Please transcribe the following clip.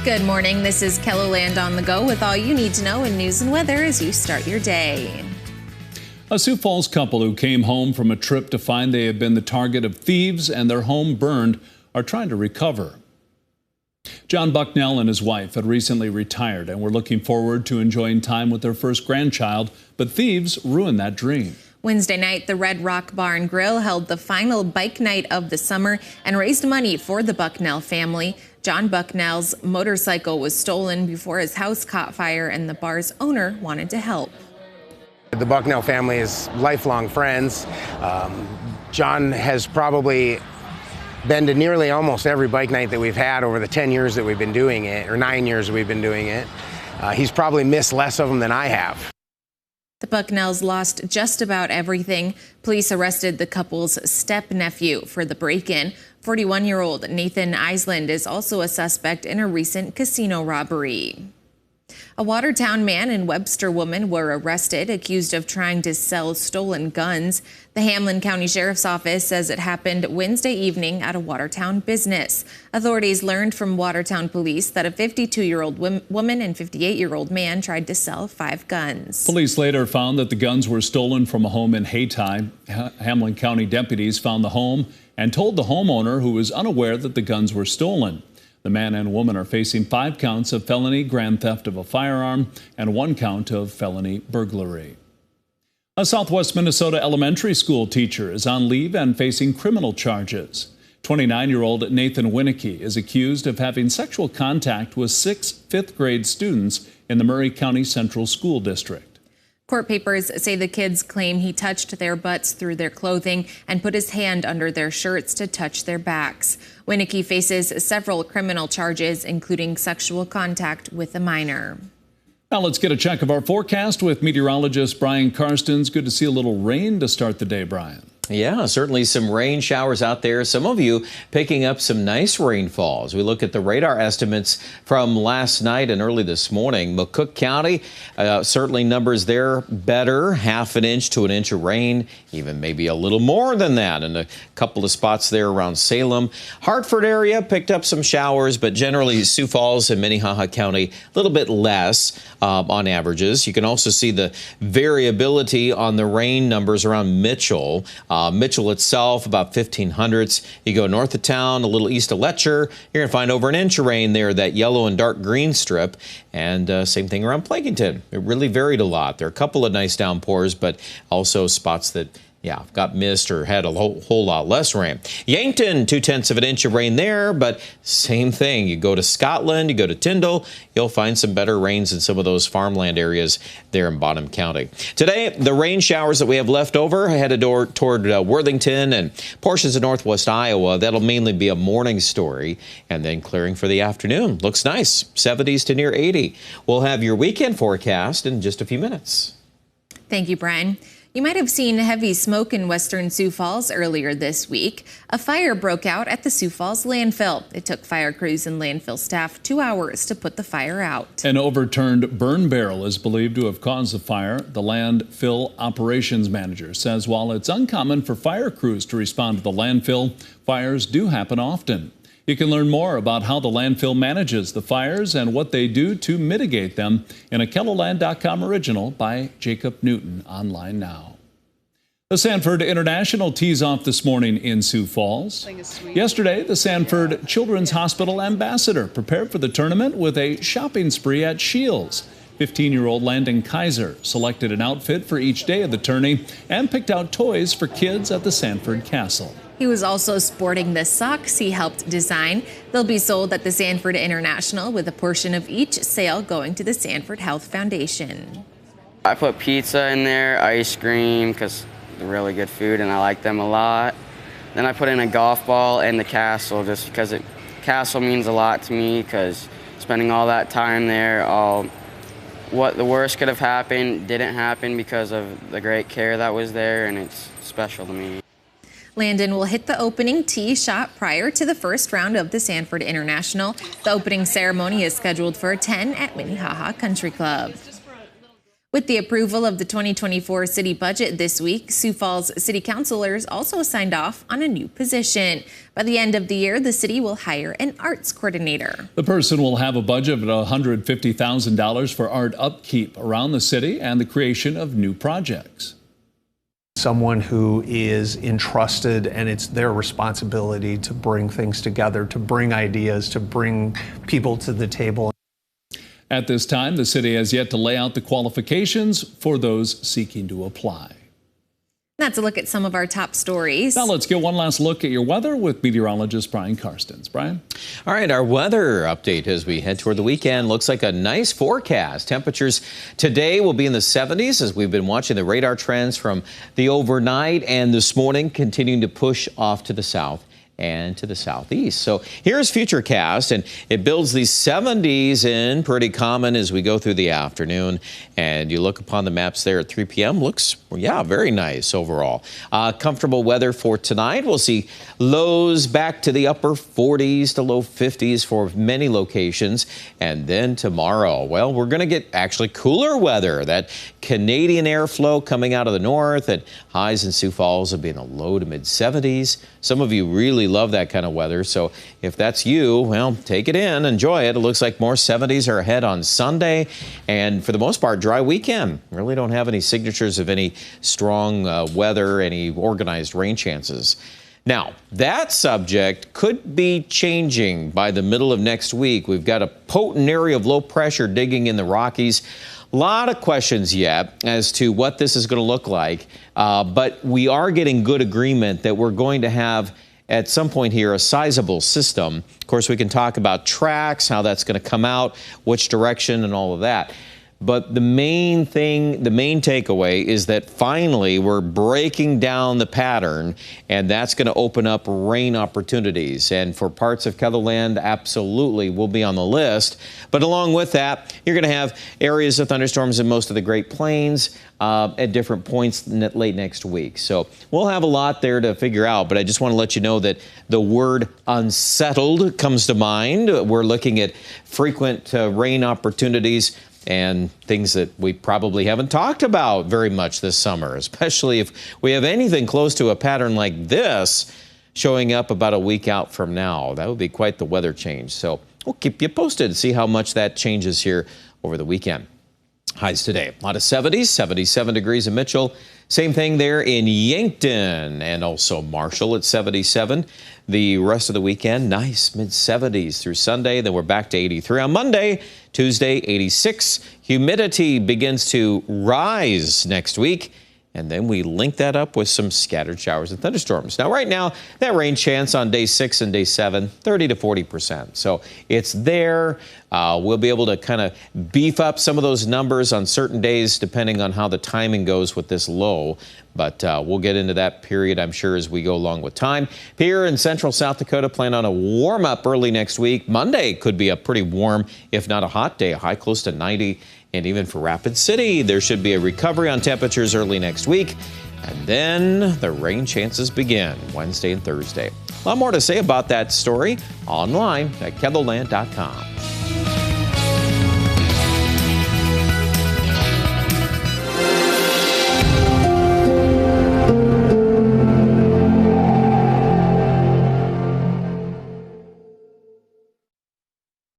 Good morning. This is KELOLAND on the go with all you need to know in news and weather as you start your day. A Sioux Falls couple who came home from a trip to find they had been the target of thieves and their home burned are trying to recover. John Bucknell and his wife had recently retired and were looking forward to enjoying time with their first grandchild, but thieves ruined that dream. Wednesday night, the Red Rock Bar and Grill held the final bike night of the summer and raised money for the Bucknell family. John Bucknell's motorcycle was stolen before his house caught fire, and the bar's owner wanted to help. The Bucknell family is lifelong friends. John has probably been to nearly almost every bike night that we've had over the 10 years that we've been doing it, or 9 years that we've been doing it. He's probably missed less of them than I have. The Bucknells lost just about everything. Police arrested the couple's step-nephew for the break-in. 41-year-old Nathan Island is also a suspect in a recent casino robbery. A Watertown man and Webster woman were arrested, accused of trying to sell stolen guns. The Hamlin County Sheriff's Office says it happened Wednesday evening at a Watertown business. Authorities learned from Watertown police that a 52-year-old woman and 58-year-old man tried to sell 5 guns. Police later found that the guns were stolen from a home in Hayti. Hamlin County deputies found the home and told the homeowner, who was unaware that the guns were stolen. The man and woman are facing 5 counts of felony grand theft of a firearm and 1 count of felony burglary. A Southwest Minnesota elementary school teacher is on leave and facing criminal charges. 29-year-old Nathan Winnicky is accused of having sexual contact with 6 fifth-grade students in the Murray County Central School District. Court papers say the kids claim he touched their butts through their clothing and put his hand under their shirts to touch their backs. Winnicky faces several criminal charges, including sexual contact with a minor. Now let's get a check of our forecast with meteorologist Brian Karstens. Good to see a little rain to start the day, Brian. Yeah, certainly some rain showers out there. Some of you picking up some nice rainfall. As we look at the radar estimates from last night and early this morning, McCook County, certainly numbers there better, 1/2 inch to 1 inch of rain, even maybe a little more than that in a couple of spots there around Salem. Hartford area picked up some showers, but generally Sioux Falls and Minnehaha County a little bit less on averages. You can also see the variability on the rain numbers around Mitchell. Mitchell itself, about 1500s. You go north of town, a little east of Letcher, you're going to find over 1 inch of rain there, that yellow and dark green strip. And same thing around Plankington. It really varied a lot. There are a couple of nice downpours, but also spots that got missed or had a whole lot less rain. Yankton, 2/10 of an inch of rain there, but same thing. You go to Scotland, you go to Tyndall, you'll find some better rains in some of those farmland areas there in Bottom County. Today, the rain showers that we have left over headed toward Worthington and portions of northwest Iowa. That'll mainly be a morning story, and then clearing for the afternoon. Looks nice, 70s to near 80. We'll have your weekend forecast in just a few minutes. Thank you, Brian. You might have seen heavy smoke in western Sioux Falls earlier this week. A fire broke out at the Sioux Falls landfill. It took fire crews and landfill staff 2 hours to put the fire out. An overturned burn barrel is believed to have caused the fire. The landfill operations manager says while it's uncommon for fire crews to respond to the landfill, fires do happen often. You can learn more about how the landfill manages the fires and what they do to mitigate them in a KELOLAND.com original by Jacob Newton, online now. The Sanford International tees off this morning in Sioux Falls. Yesterday, the Sanford Children's Hospital ambassador prepared for the tournament with a shopping spree at Shields. 15-year-old Landon Kaiser selected an outfit for each day of the tourney and picked out toys for kids at the Sanford Castle. He was also sporting the socks he helped design. They'll be sold at the Sanford International, with a portion of each sale going to the Sanford Health Foundation. I put pizza in there, ice cream, because they're really good food and I like them a lot. Then I put in a golf ball and the castle, just because castle means a lot to me, because spending all that time there, what the worst could have happened didn't happen because of the great care that was there, and it's special to me. Landon will hit the opening tee shot prior to the first round of the Sanford International. The opening ceremony is scheduled for 10 at Minnehaha Country Club. With the approval of the 2024 city budget this week, Sioux Falls city councilors also signed off on a new position. By the end of the year, the city will hire an arts coordinator. The person will have a budget of $150,000 for art upkeep around the city and the creation of new projects. Someone who is entrusted, and it's their responsibility to bring things together, to bring ideas, to bring people to the table. At this time, the city has yet to lay out the qualifications for those seeking to apply. That's a look at some of our top stories. Now let's get one last look at your weather with meteorologist Brian Karstens. Brian? All right, our weather update as we head toward the weekend looks like a nice forecast. Temperatures today will be in the 70s as we've been watching the radar trends from the overnight and this morning continuing to push off to the south and to the southeast. So here's Futurecast, and it builds these 70s in pretty common as we go through the afternoon. And you look upon the maps there at 3 p.m. Looks, yeah, very nice overall. Comfortable weather for tonight. We'll see lows back to the upper 40s to low 50s for many locations. And then tomorrow, well, we're going to get actually cooler weather. That Canadian airflow coming out of the north, and highs in Sioux Falls will be in the low to mid 70s. Some of you really love that kind of weather, so if that's you, well, take it in, enjoy it. It looks like more 70s are ahead on Sunday, and for the most part, dry weekend. Really don't have any signatures of any strong weather, any organized rain chances. Now, that subject could be changing by the middle of next week. We've got a potent area of low pressure digging in the Rockies. A lot of questions yet as to what this is going to look like, but we are getting good agreement that we're going to have at some point here a sizable system. Of course, we can talk about tracks, how that's going to come out, which direction, and all of that. But the main thing, the main takeaway is that finally we're breaking down the pattern, and that's going to open up rain opportunities. And for parts of Ketherland, absolutely will be on the list. But along with that, you're going to have areas of thunderstorms in most of the Great Plains at different points late next week. So we'll have a lot there to figure out, but I just want to let you know that the word unsettled comes to mind. We're looking at frequent rain opportunities and things that we probably haven't talked about very much this summer, especially if we have anything close to a pattern like this showing up about a week out from now. That would be quite the weather change. So we'll keep you posted, see how much that changes here over the weekend. Highs today, a lot of 70s, 77 degrees in Mitchell. Same thing there in Yankton and also Marshall at 77. The rest of the weekend, nice mid-70s through Sunday. Then we're back to 83 on Monday. Tuesday, 86. Humidity begins to rise next week. And then we link that up with some scattered showers and thunderstorms. Now, right now, that rain chance on day 6 and day 7, 30 to 40%. So it's there. We'll be able to kind of beef up some of those numbers on certain days, depending on how the timing goes with this low. But we'll get into that period, I'm sure, as we go along with time. Here in central South Dakota, plan on a warm up early next week. Monday could be a pretty warm, if not a hot day, a high close to 90. And even for Rapid City, there should be a recovery on temperatures early next week. And then the rain chances begin Wednesday and Thursday. A lot more to say about that story online at ketherland.com.